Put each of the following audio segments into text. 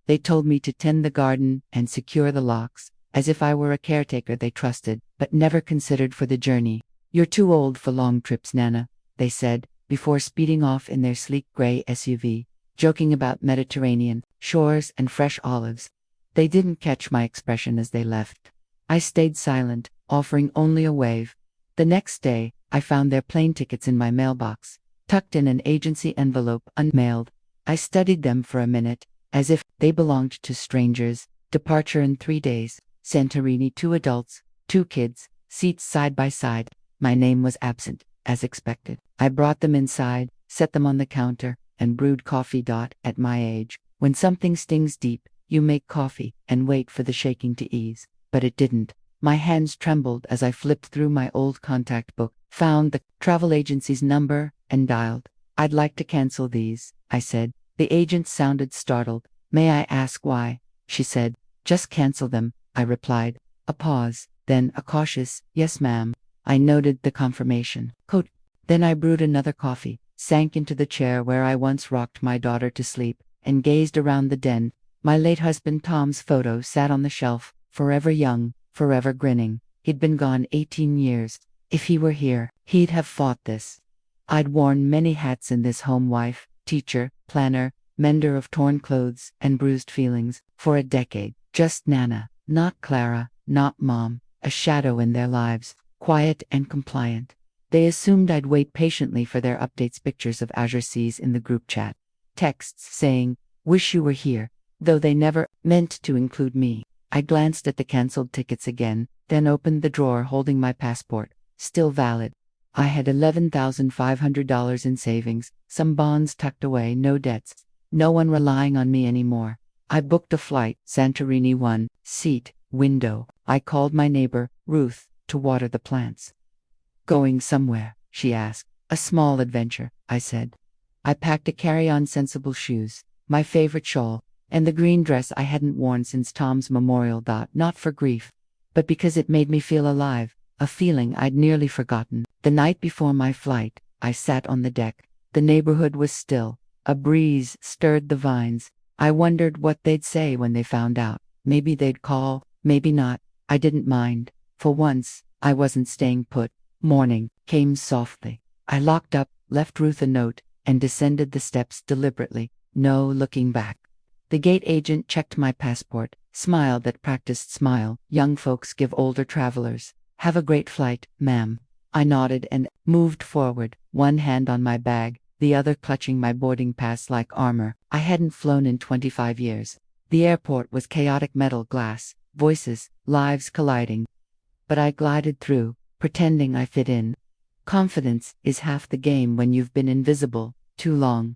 They told me to tend the garden and secure the locks, as if I were a caretaker they trusted, but never considered for the journey. "You're too old for long trips, Nana," they said, before speeding off in their sleek gray SUV, joking about Mediterranean shores and fresh olives. They didn't catch my expression as they left. I stayed silent, offering only a wave. The next day, I found their plane tickets in my mailbox, tucked in an agency envelope unmailed. I studied them for a minute, as if they belonged to strangers. Departure in 3 days. Santorini, 2 adults, 2 kids, seats side by side. My name was absent, as expected. I brought them inside, set them on the counter, and brewed coffee. At my age, when something stings deep, you make coffee and wait for the shaking to ease. But it didn't. My hands trembled as I flipped through my old contact book, found the travel agency's number, and dialed. "I'd like to cancel these," I said. The agent sounded startled. "May I ask why?" she said. "Just cancel them," I replied. A pause, then a cautious, "Yes, ma'am." I noted the confirmation. Then I brewed another coffee, sank into the chair where I once rocked my daughter to sleep, and gazed around the den. My late husband Tom's photo sat on the shelf, forever young, forever grinning. He'd been gone 18 years. If he were here, he'd have fought this. I'd worn many hats in this home: wife, teacher, planner, mender of torn clothes and bruised feelings, for a decade. Just Nana, not Clara, not Mom, a shadow in their lives, quiet and compliant. They assumed I'd wait patiently for their updates, pictures of azure seas in the group chat, texts saying, "Wish you were here," though they never meant to include me. I glanced at the cancelled tickets again, then opened the drawer holding my passport, still valid. I had $11,500 in savings, some bonds tucked away, no debts, no one relying on me anymore. I booked a flight, Santorini, 1 seat, window. I called my neighbor, Ruth, to water the plants. "Going somewhere?" she asked. "A small adventure," I said. I packed a carry-on, sensible shoes, my favorite shawl, and the green dress I hadn't worn since Tom's memorial. Not for grief, but because it made me feel alive, a feeling I'd nearly forgotten. The night before my flight, I sat on the deck. The neighborhood was still. A breeze stirred the vines. I wondered what they'd say when they found out. Maybe they'd call, maybe not. I didn't mind. For once, I wasn't staying put. Morning came softly. I locked up, left Ruth a note, and descended the steps deliberately, no looking back. The gate agent checked my passport, smiled that practiced smile young folks give older travelers. "Have a great flight, ma'am." I nodded and moved forward, one hand on my bag, the other clutching my boarding pass like armor. I hadn't flown in 25 years. The airport was chaotic: metal, glass, voices, lives colliding. But I glided through, pretending I fit in. Confidence is half the game when you've been invisible too long.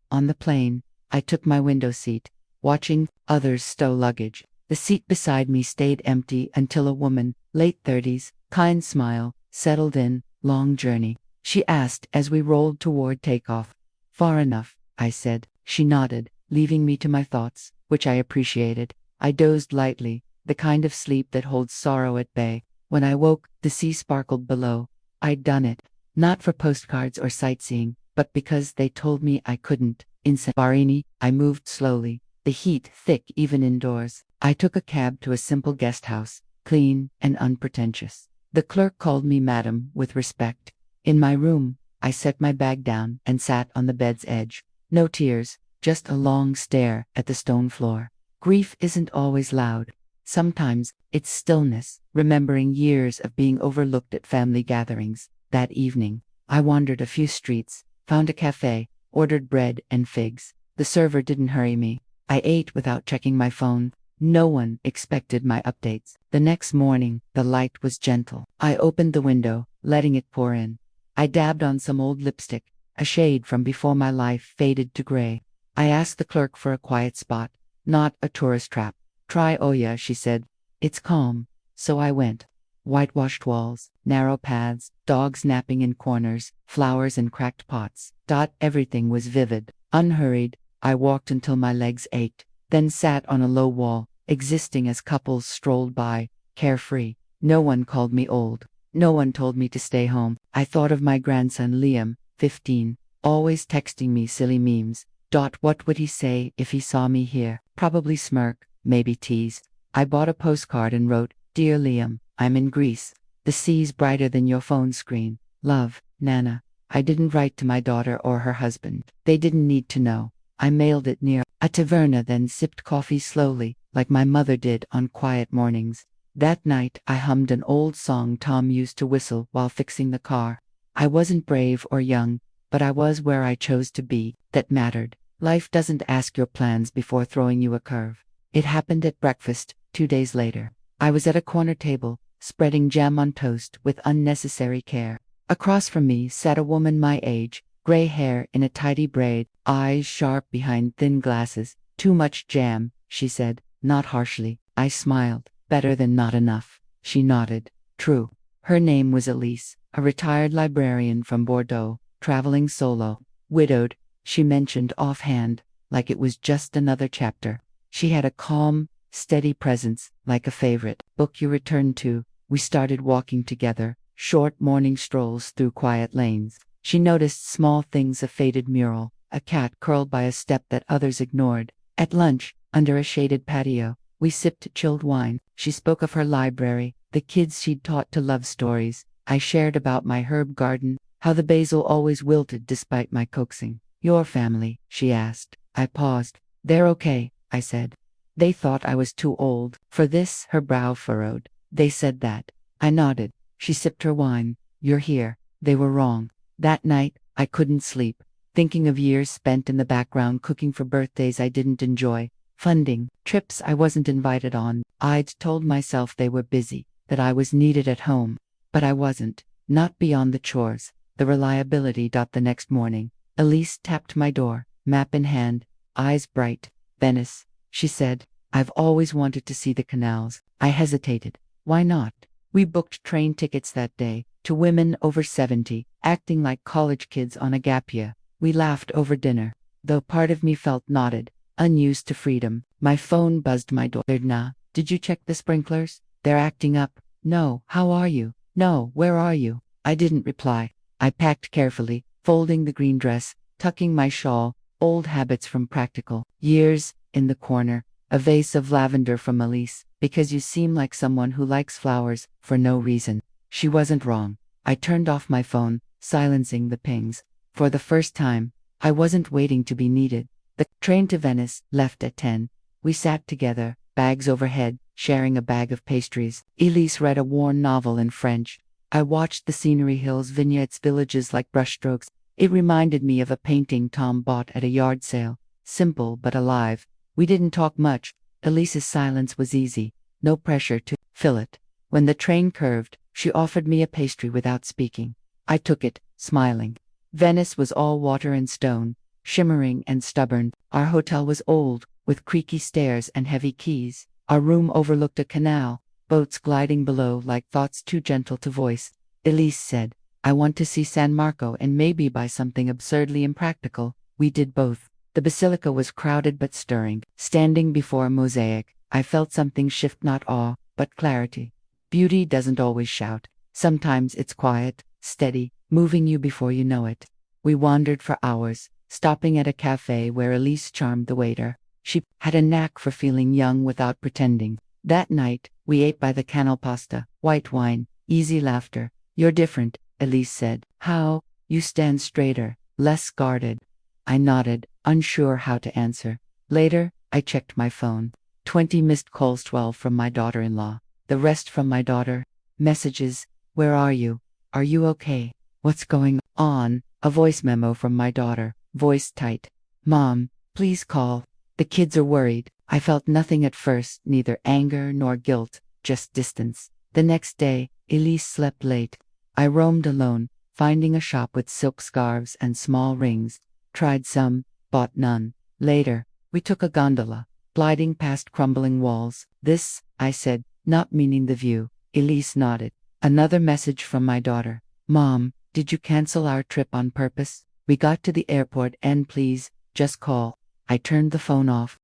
On the plane, I took my window seat, watching others stow luggage. The seat beside me stayed empty until a woman, late 30s, kind smile, settled in. "Long journey?" she asked as we rolled toward takeoff. "Far enough," I said. She nodded, leaving me to my thoughts, which I appreciated. I dozed lightly, the kind of sleep that holds sorrow at bay. When I woke, the sea sparkled below. I'd done it, not for postcards or sightseeing, but because they told me I couldn't. In Santorini, I moved slowly, the heat thick even indoors. I took a cab to a simple guest house, clean and unpretentious. The clerk called me madam with respect. In my room, I set my bag down and sat on the bed's edge. No tears, just a long stare at the stone floor. Grief isn't always loud. Sometimes it's stillness, remembering years of being overlooked at family gatherings. That evening, I wandered a few streets, found a cafe, ordered bread and figs. The server didn't hurry me. I ate without checking my phone. No one expected my updates. The next morning, the light was gentle. I opened the window, letting it pour in. I dabbed on some old lipstick, a shade from before my life faded to gray. I asked the clerk for a quiet spot, not a tourist trap. "Try Oya," she said. "It's calm." So I went. Whitewashed walls, narrow paths, dogs napping in corners, flowers in cracked pots. Everything was vivid. Unhurried, I walked until my legs ached, then sat on a low wall, existing as couples strolled by, carefree. No one called me old. No one told me to stay home. I thought of my grandson Liam, 15, always texting me silly memes. What would he say if he saw me here? Probably smirk, maybe tease. I bought a postcard and wrote, "Dear Liam, I'm in Greece. The sea's brighter than your phone screen. Love, Nana." I didn't write to my daughter or her husband. They didn't need to know. I mailed it near a taverna, then sipped coffee slowly, like my mother did on quiet mornings. That night, I hummed an old song Tom used to whistle while fixing the car. I wasn't brave or young, but I was where I chose to be. That mattered. Life doesn't ask your plans before throwing you a curve. It happened at breakfast, 2 days later. I was at a corner table, spreading jam on toast with unnecessary care. Across from me sat a woman my age, gray hair in a tidy braid, eyes sharp behind thin glasses. "Too much jam," she said, not harshly. I smiled. "Better than not enough." She nodded. True. Her name was Elise, a retired librarian from Bordeaux, traveling solo, widowed, she mentioned offhand, like it was just another chapter. She had a calm, steady presence, like a favorite book you returned to. We started walking together, short morning strolls through quiet lanes. She noticed small things: a faded mural, a cat curled by a step that others ignored. At lunch, under a shaded patio, we sipped chilled wine. She spoke of her library, the kids she'd taught to love stories. I shared about my herb garden, how the basil always wilted despite my coaxing. "Your family?" she asked. I paused. "They're okay," I said. "They thought I was too old for this." Her brow furrowed. "They said that." I nodded. She sipped her wine. "You're here. They were wrong." That night, I couldn't sleep, thinking of years spent in the background cooking for birthdays I didn't enjoy, funding trips I wasn't invited on. I'd told myself they were busy, that I was needed at home. But I wasn't, not beyond the chores, the reliability. The next morning, Elise tapped my door, map in hand, eyes bright. "Venice," she said. "I've always wanted to see the canals." I hesitated. Why not? We booked train tickets that day, to women over 70, acting like college kids on a gap year. We laughed over dinner, though part of me felt knotted, unused to freedom. My phone buzzed. My door. "Nah, did you check the sprinklers? They're acting up." "No, how are you?" "No, where are you?" I didn't reply. I packed carefully, folding the green dress, tucking my shawl, old habits from practical years. In the corner, a vase of lavender from Elise, "Because you seem like someone who likes flowers, for no reason." She wasn't wrong. I turned off my phone, silencing the pings. For the first time, I wasn't waiting to be needed. The train to Venice left at 10. We sat together, bags overhead, sharing a bag of pastries. Elise read a worn novel in French. I watched the scenery: hills, vignettes, villages like brushstrokes. It reminded me of a painting Tom bought at a yard sale. Simple but alive. We didn't talk much. Elise's silence was easy. No pressure to fill it. When the train curved, she offered me a pastry without speaking. I took it, smiling. Venice was all water and stone, shimmering and stubborn. Our hotel was old, with creaky stairs and heavy keys. Our room overlooked a canal, boats gliding below like thoughts too gentle to voice. Elise said, "I want to see San Marco and maybe buy something absurdly impractical." We did both. The basilica was crowded but stirring. Standing before a mosaic, I felt something shift: not awe, but clarity. Beauty doesn't always shout. Sometimes it's quiet, steady, moving you before you know it. We wandered for hours, stopping at a cafe where Elise charmed the waiter. She had a knack for feeling young without pretending. That night, we ate by the canal pasta, white wine, easy laughter. "You're different," Elise said. "How?" "You stand straighter, less guarded." I nodded, unsure how to answer. Later, I checked my phone. 20 missed calls, 12 from my daughter-in-law. The rest from my daughter. Messages: "Where are you? Are you okay? What's going on?" A voice memo from my daughter, voice tight. "Mom, please call. The kids are worried." I felt nothing at first, neither anger nor guilt, just distance. The next day, Elise slept late. I roamed alone, finding a shop with silk scarves and small rings. Tried some, bought none. Later, we took a gondola, gliding past crumbling walls. "This," I said, not meaning the view. Elise nodded. Another message from my daughter. "Mom, did you cancel our trip on purpose? We got to the airport and please, just call." I turned the phone off.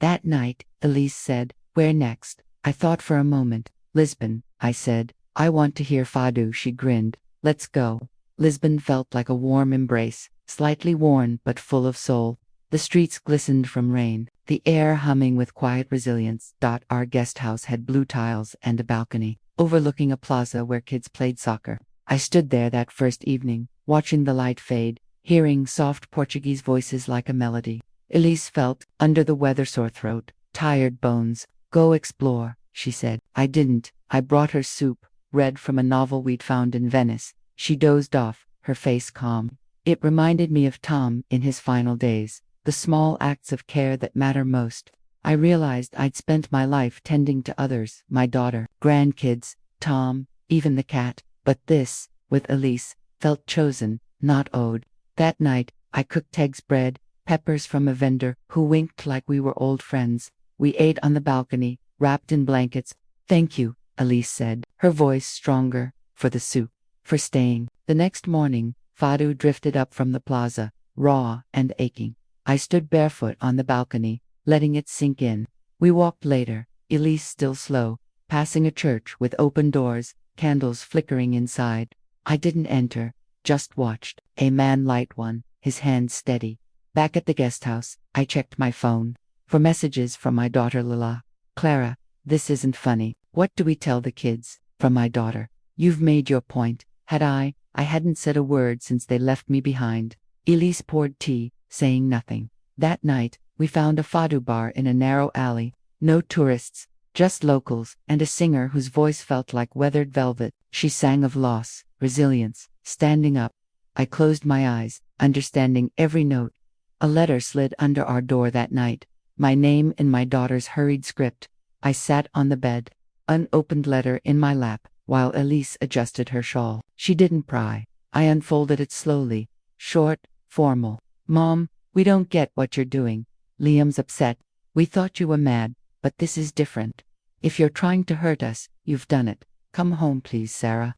That night, Elise said, "Where next?" I thought for a moment. "Lisbon," I said. "I want to hear Fado." She grinned. "Let's go." Lisbon felt like a warm embrace, slightly worn but full of soul. The streets glistened from rain, the air humming with quiet resilience. Our guest house had blue tiles and a balcony, overlooking a plaza where kids played soccer. I stood there that first evening, watching the light fade, hearing soft Portuguese voices like a melody. Elise felt, under the weather-sore throat, tired bones. Go explore, she said. I didn't. I brought her soup, read from a novel we'd found in Venice. She dozed off, her face calm. It reminded me of Tom in his final days, the small acts of care that matter most. I realized I'd spent my life tending to others, my daughter, grandkids, Tom, even the cat. But this, with Elise, felt chosen, not owed. That night, I cooked eggs, bread, peppers from a vendor who winked like we were old friends. We ate on the balcony, wrapped in blankets. Thank you, Elise said, her voice stronger, for the soup, for staying. The next morning, Fado drifted up from the plaza, raw and aching. I stood barefoot on the balcony, letting it sink in. We walked later, Elise still slow, passing a church with open doors, candles flickering inside. I didn't enter, just watched. A man light one, his hand steady. Back at the guest house, I checked my phone for messages from my daughter Lila. Clara, this isn't funny. What do we tell the kids? From my daughter. You've made your point. I hadn't said a word since they left me behind. Elise poured tea, saying nothing. That night, we found a fado bar in a narrow alley. No tourists, just locals, and a singer whose voice felt like weathered velvet. She sang of loss, resilience, standing up. I closed my eyes, understanding every note. A letter slid under our door that night, my name in my daughter's hurried script. I sat on the bed, unopened letter in my lap, while Elise adjusted her shawl. She didn't pry. I unfolded it slowly, short, formal. Mom, we don't get what you're doing. Liam's upset. We thought you were mad, but this is different. If you're trying to hurt us, you've done it. Come home please, Sarah.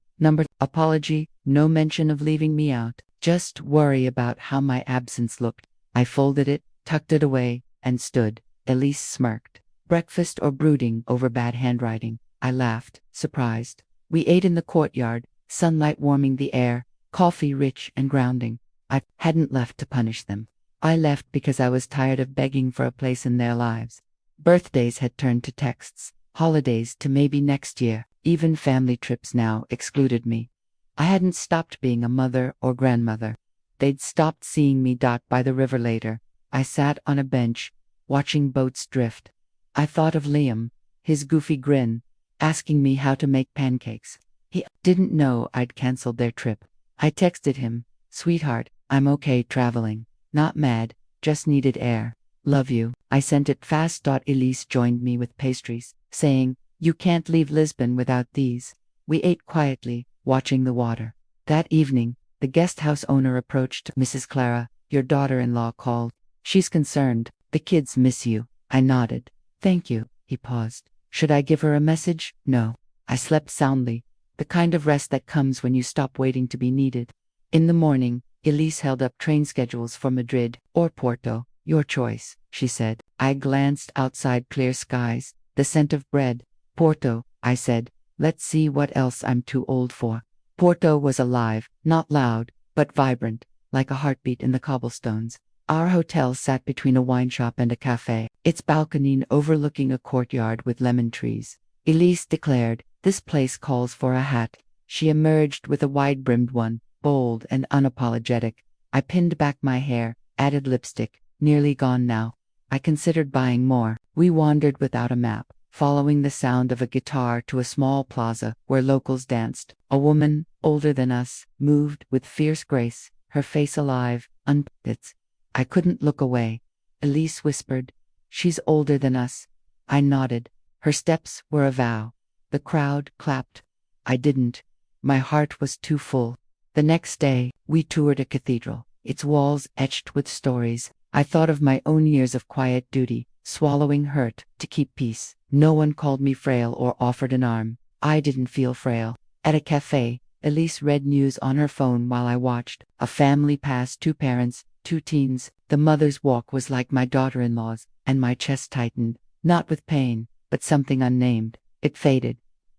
Apology, no mention of leaving me out. Just worry about how my absence looked. I folded it, tucked it away, and stood. Elise smirked. Breakfast or brooding over bad handwriting? I laughed, surprised. We ate in the courtyard, sunlight warming the air, coffee rich and grounding. I hadn't left to punish them. I left because I was tired of begging for a place in their lives. Birthdays had turned to texts, holidays to maybe next year. Even family trips now excluded me. I hadn't stopped being a mother or grandmother. They'd stopped seeing me. By the river later, I sat on a bench, watching boats drift. I thought of Liam, his goofy grin, asking me how to make pancakes. He didn't know I'd canceled their trip. I texted him, "Sweetheart, I'm okay traveling. Not mad, just needed air. Love you." I sent it fast. Elise joined me with pastries, saying, "You can't leave Lisbon without these." We ate quietly, watching the water. That evening, the guest house owner approached. "Mrs. Clara, your daughter-in-law called. She's concerned. The kids miss you." I nodded. "Thank you." He paused. "Should I give her a message?" No. I slept soundly, the kind of rest that comes when you stop waiting to be needed. In the morning, Elise held up train schedules for Madrid or Porto. "Your choice," she said. I glanced outside. Clear skies, the scent of bread. "Porto," I said. "Let's see what else I'm too old for." Porto was alive, not loud, but vibrant, like a heartbeat in the cobblestones. Our hotel sat between a wine shop and a cafe, its balcony overlooking a courtyard with lemon trees. Elise declared, "This place calls for a hat." She emerged with a wide-brimmed one, bold and unapologetic. I pinned back my hair, added lipstick, nearly gone now. I considered buying more. We wandered without a map, following the sound of a guitar to a small plaza where locals danced. A woman, older than us, moved with fierce grace, her face alive, unpits. I couldn't look away. Elise whispered, "She's older than us." I nodded. Her steps were a vow. The crowd clapped. I didn't. My heart was too full. The next day, we toured a cathedral, its walls etched with stories. I thought of my own years of quiet duty, swallowing hurt to keep peace. No one called me frail or offered an arm. I didn't feel frail. At a cafe, Elise read news on her phone while I watched. A family passed, 2 parents, 2 teens. The mother's walk was like my daughter-in-law's, and my chest tightened, not with pain, but something unnamed. It faded.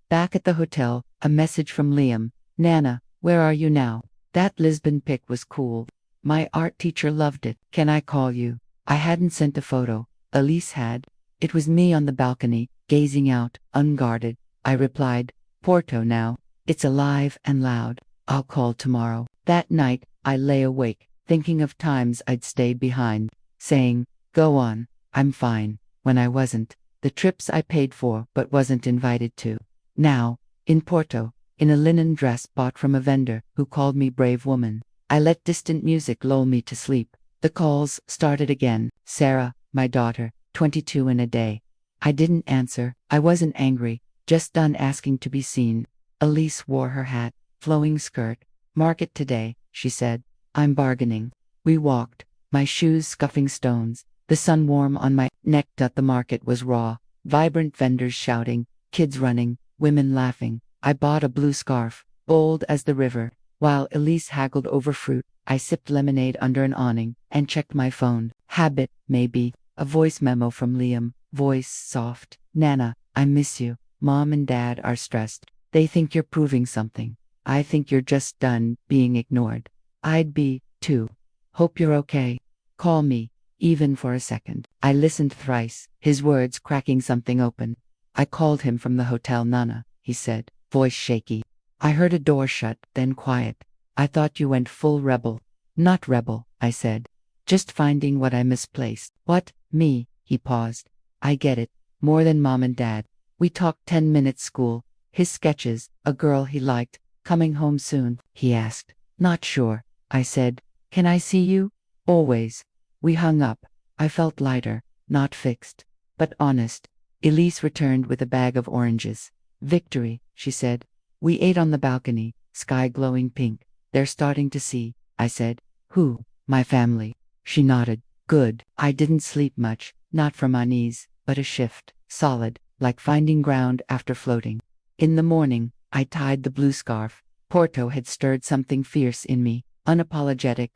Back at the hotel, a message from Liam. "Nana, where are you now? That Lisbon pic was cool. My art teacher loved it. Can I call you?" I hadn't sent a photo. Elise had. It was me on the balcony, gazing out, unguarded. I replied, Porto now. It's alive and loud. I'll call tomorrow. That night, I lay awake, thinking of times I'd stayed behind, saying, go on, I'm fine, when I wasn't. The trips I paid for but wasn't invited to. Now, in Porto, in a linen dress bought from a vendor who called me brave woman, I let distant music lull me to sleep. The calls started again. Sarah, my daughter, 22 in a day. I didn't answer. I wasn't angry, just done asking to be seen. Elise wore her hat, flowing skirt. Market today, she said. I'm bargaining. We walked, my shoes scuffing stones, the sun warm on my neck. The market was raw, vibrant vendors shouting, kids running, women laughing. I bought a blue scarf, bold as the river. While Elise haggled over fruit, I sipped lemonade under an awning and checked my phone. Habit, maybe. A voice memo from Liam. Voice soft. Nana, I miss you. Mom and Dad are stressed. They think you're proving something. I think you're just done being ignored. I'd be, too. Hope you're okay. Call me, even for a second. I listened thrice, his words cracking something open. I called him from the hotel. Nana, he said, voice shaky. I heard a door shut, then quiet. I thought you went full rebel. Not rebel, I said. Just finding what I misplaced. What? Me? He paused. I get it. More than Mom and Dad. We talked 10 minutes school. His sketches, a girl he liked. Coming home soon, he asked. Not sure, I said. Can I see you? Always. We hung up. I felt lighter, not fixed, but honest. Elise returned with a bag of oranges. Victory, she said. We ate on the balcony, sky glowing pink. They're starting to see, I said. Who? My family. She nodded. Good. I didn't sleep much, not from unease, but a shift, solid, like finding ground after floating. In the morning, I tied the blue scarf. Porto had stirred something fierce in me, unapologetic.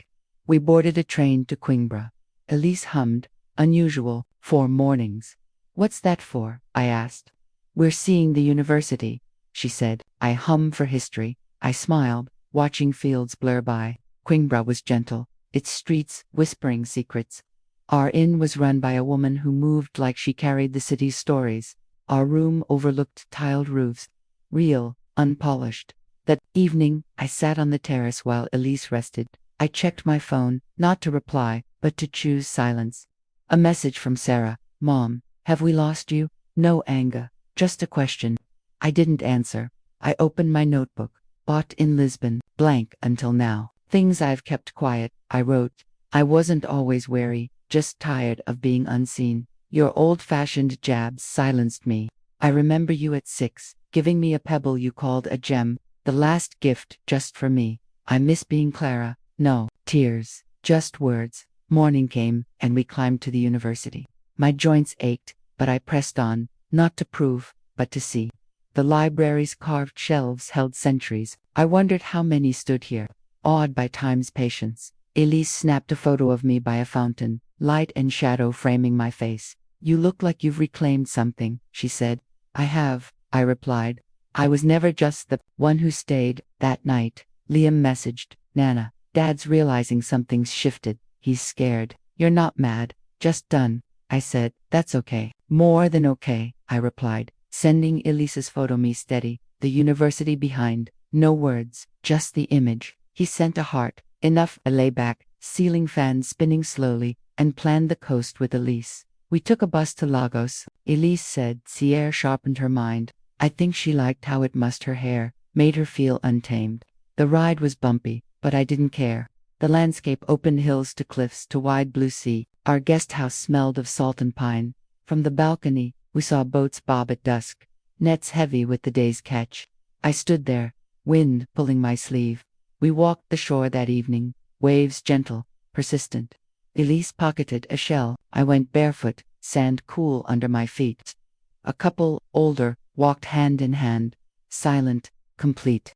We boarded a train to Coimbra. Elise hummed, unusual, 4 mornings. What's that for? I asked. We're seeing the university, she said. I hum for history. I smiled, watching fields blur by. Coimbra was gentle, its streets whispering secrets. Our inn was run by a woman who moved like she carried the city's stories. Our room overlooked tiled roofs, real, unpolished. That evening, I sat on the terrace while Elise rested. I checked my phone, not to reply, but to choose silence. A message from Sarah. Mom, have we lost you? No anger, just a question. I didn't answer. I opened my notebook. Bought in Lisbon, blank until now. Things I've kept quiet, I wrote. I wasn't always wary, just tired of being unseen. Your old-fashioned jabs silenced me. I remember you at 6, giving me a pebble you called a gem, the last gift just for me. I miss being Clara. No tears, just words. Morning came, and we climbed to the university. My joints ached, but I pressed on, not to prove, but to see. The library's carved shelves held centuries. I wondered how many stood here, awed by time's patience. Elise snapped a photo of me by a fountain, light and shadow framing my face. You look like you've reclaimed something, she said. I have, I replied. I was never just the one who stayed. That night, Liam messaged, Nana, Dad's realizing something's shifted. He's scared. You're not mad, just done. I said, that's okay. More than okay, I replied, sending Elise's photo me steady, the university behind. No words, just the image. He sent a heart, enough. I lay back, ceiling fan spinning slowly, and planned the coast with Elise. We took a bus to Lagos. Elise said Sierra sharpened her mind. I think she liked how it mussed her hair, made her feel untamed. The ride was bumpy, but I didn't care. The landscape opened hills to cliffs to wide blue sea. Our guest house smelled of salt and pine. From the balcony, we saw boats bob at dusk, nets heavy with the day's catch. I stood there, wind pulling my sleeve. We walked the shore that evening, waves gentle, persistent. Elise pocketed a shell. I went barefoot, sand cool under my feet. A couple, older, walked hand in hand, silent, complete.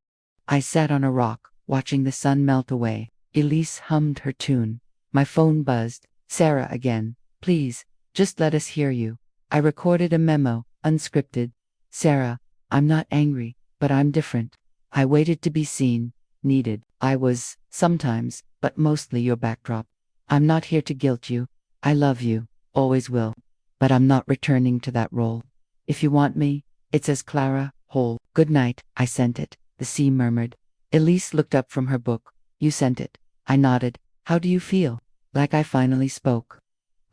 I sat on a rock, watching the sun melt away. Elise hummed her tune. My phone buzzed. Sarah again. Please, just let us hear you. I recorded a memo, unscripted. Sarah, I'm not angry, but I'm different. I waited to be seen, needed. I was, sometimes, but mostly your backdrop. I'm not here to guilt you. I love you, always will. But I'm not returning to that role. If you want me, it's as Clara, whole. Good night, I sent it, the sea murmured. Elise looked up from her book. You sent it. I nodded. How do you feel? Like I finally spoke.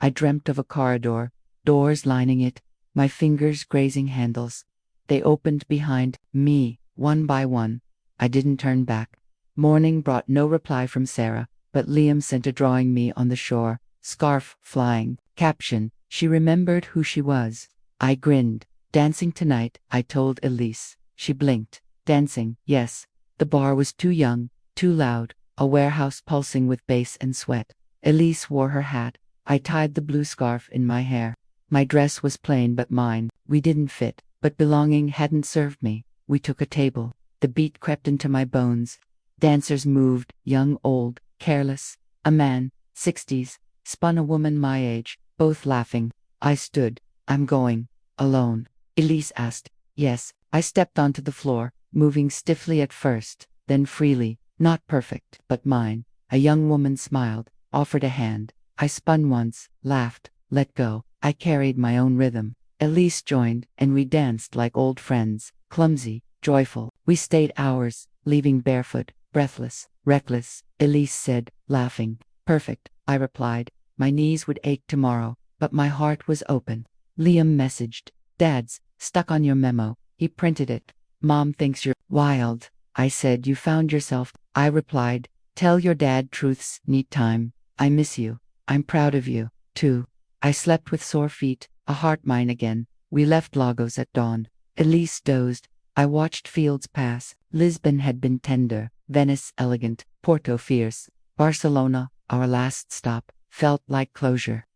I dreamt of a corridor, doors lining it, my fingers grazing handles. They opened behind me, one by one. I didn't turn back. Morning brought no reply from Sarah, but Liam sent a drawing me on the shore, scarf flying, caption, she remembered who she was. I grinned. Dancing tonight, I told Elise. She blinked. Dancing, yes. The bar was too young, too loud, a warehouse pulsing with bass and sweat. Elise wore her hat. I tied the blue scarf in my hair. My dress was plain but mine. We didn't fit, but belonging hadn't served me. We took a table. The beat crept into my bones. Dancers moved, young, old, careless. A man, 60s, spun a woman my age, both laughing. I stood. I'm going. Alone. Elise asked. Yes. I stepped onto the floor, moving stiffly at first, then freely. Not perfect, but mine. A young woman smiled, offered a hand. I spun once, laughed, let go. I carried my own rhythm. Elise joined, and we danced like old friends, clumsy, joyful. We stayed hours, leaving barefoot, breathless, reckless. Elise said, laughing. Perfect, I replied. My knees would ache tomorrow, but my heart was open. Liam messaged. Dad's stuck on your memo. He printed it. Mom thinks you're wild. I said, you found yourself. I replied, tell your dad truths need time. I miss you. I'm proud of you, too. I slept with sore feet, a heart mine again. We left Lagos at dawn. Elise dozed. I watched fields pass. Lisbon had been tender, Venice elegant, Porto fierce. Barcelona, our last stop, felt like closure.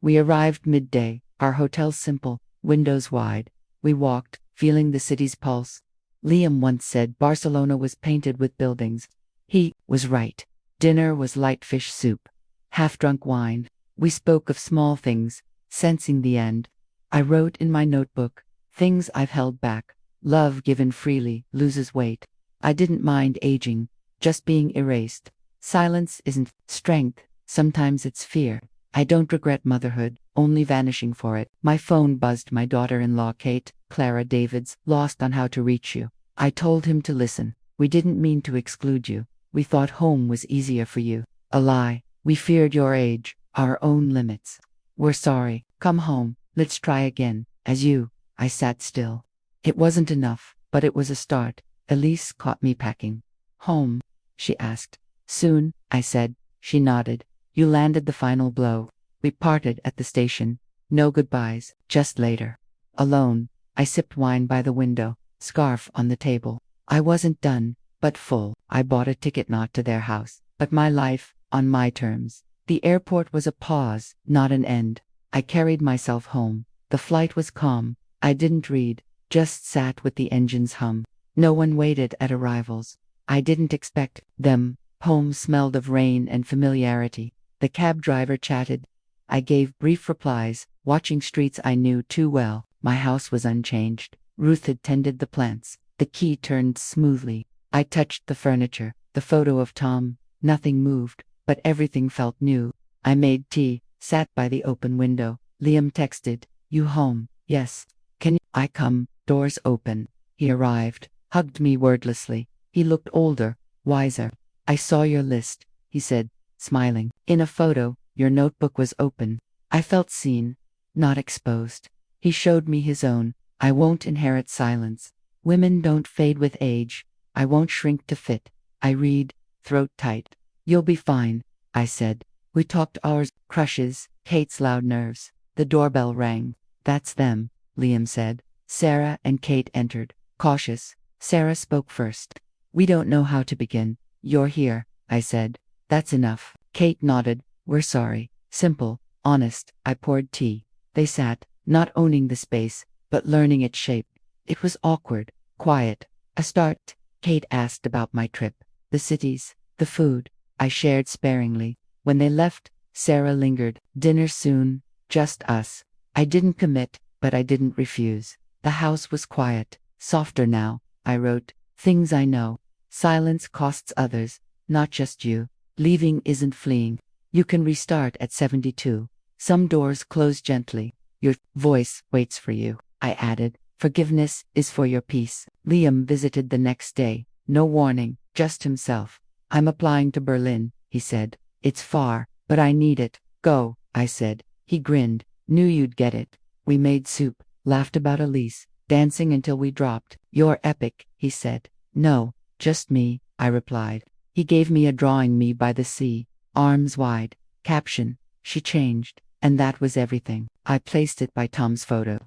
We arrived midday, our hotel simple, windows wide. We walked, feeling the city's pulse. Liam once said Barcelona was painted with buildings. He was right. Dinner was light fish soup. Half-drunk wine. We spoke of small things, sensing the end. I wrote in my notebook, things I've held back. Love given freely loses weight. I didn't mind aging, just being erased. Silence isn't strength, sometimes it's fear. I don't regret motherhood, only vanishing for it. My phone buzzed. My daughter-in-law Kate, Clara Davids, lost on how to reach you. I told him to listen. We didn't mean to exclude you. We thought home was easier for you. A lie. We feared your age, our own limits. We're sorry. Come home. Let's try again. As you. I sat still. It wasn't enough, but it was a start. Elise caught me packing. Home? She asked. Soon, I said. She nodded. You landed the final blow. We parted at the station. No goodbyes, just later. Alone. I sipped wine by the window, scarf on the table. I wasn't done, but full. I bought a ticket not to their house, but my life, on my terms. The airport was a pause, not an end. I carried myself home. The flight was calm. I didn't read, just sat with the engine's hum. No one waited at arrivals. I didn't expect them. Home smelled of rain and familiarity. The cab driver chatted. I gave brief replies, watching streets I knew too well. My house was unchanged. Ruth had tended the plants. The key turned smoothly. I touched the furniture, the photo of Tom. Nothing moved, but everything felt new. I made tea, sat by the open window. Liam texted, you home? Yes. Can I come? Doors open. He arrived, hugged me wordlessly. He looked older, wiser. I saw your list, he said, smiling. In a photo, your notebook was open. I felt seen, not exposed. He showed me his own. I won't inherit silence. Women don't fade with age. I won't shrink to fit. I read, throat tight. You'll be fine, I said. We talked hours, crushes, Kate's loud nerves. The doorbell rang. That's them, Liam said. Sarah and Kate entered, cautious. Sarah spoke first. We don't know how to begin. You're here, I said. That's enough. Kate nodded. We're sorry. Simple, honest. I poured tea. They sat, not owning the space, but learning its shape. It was awkward, quiet. A start. Kate asked about my trip, the cities, the food. I shared sparingly. When they left, Sarah lingered. Dinner soon, just us. I didn't commit, but I didn't refuse. The house was quiet, softer now. I wrote, things I know. Silence costs others, not just you. Leaving isn't fleeing. You can restart at 72. Some doors close gently. Your voice waits for you, I added. Forgiveness is for your peace. Liam visited the next day. No warning, just himself. I'm applying to Berlin, he said. It's far, but I need it. Go, I said. He grinned. Knew you'd get it. We made soup, laughed about Elise, dancing until we dropped. You're epic, he said. No, just me, I replied. He gave me a drawing me by the sea, arms wide. Caption, she changed, and that was everything. I placed it by Tom's photo.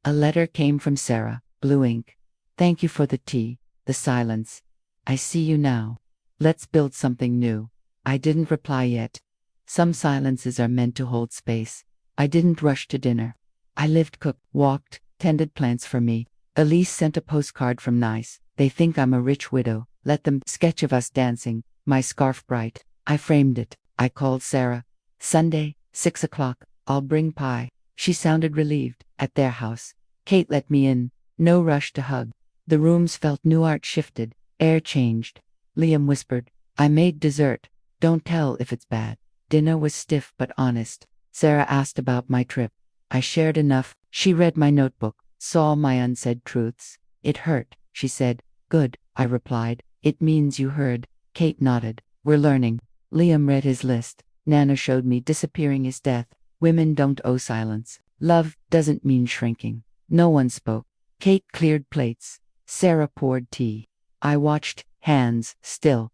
A letter came from Sarah, blue ink. Thank you for the tea, the silence. I see you now. Let's build something new. I didn't reply yet. Some silences are meant to hold space. I didn't rush to dinner. I lived, cooked, walked, tended plants for me. Elise sent a postcard from Nice. They think I'm a rich widow. Let them sketch of us dancing, my scarf bright. I framed it. I called Sarah. Sunday, 6 o'clock. I'll bring pie. She sounded relieved. At their house. Kate let me in. No rush to hug. The rooms felt new. Art shifted. Air changed. Liam whispered, I made dessert. Don't tell if it's bad. Dinner was stiff but honest. Sarah asked about my trip. I shared enough. She read my notebook, saw my unsaid truths. It hurt, she said. Good, I replied. It means you heard. Kate nodded. We're learning. Liam read his list. Nana showed me disappearing is death. Women don't owe silence. Love doesn't mean shrinking. No one spoke. Kate cleared plates. Sarah poured tea. I watched, hands still.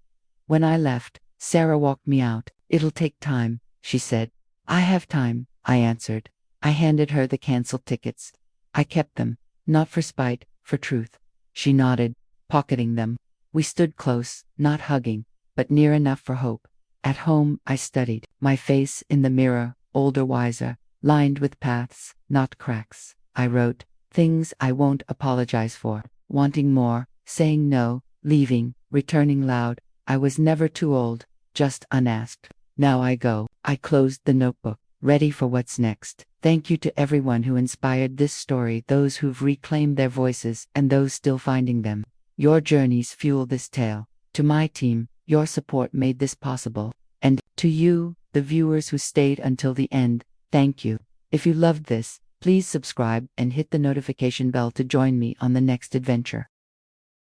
When I left, Sarah walked me out. It'll take time, she said. I have time, I answered. I handed her the canceled tickets. I kept them, not for spite, for truth. She nodded, pocketing them. We stood close, not hugging, but near enough for hope. At home, I studied, my face in the mirror, older, wiser, lined with paths, not cracks. I wrote, things I won't apologize for, wanting more, saying no, leaving, returning loud. I was never too old, just unasked. Now I go. I closed the notebook, ready for what's next. Thank you to everyone who inspired this story, those who've reclaimed their voices, and those still finding them. Your journeys fuel this tale. To my team, your support made this possible. And to you, the viewers who stayed until the end, thank you. If you loved this, please subscribe and hit the notification bell to join me on the next adventure.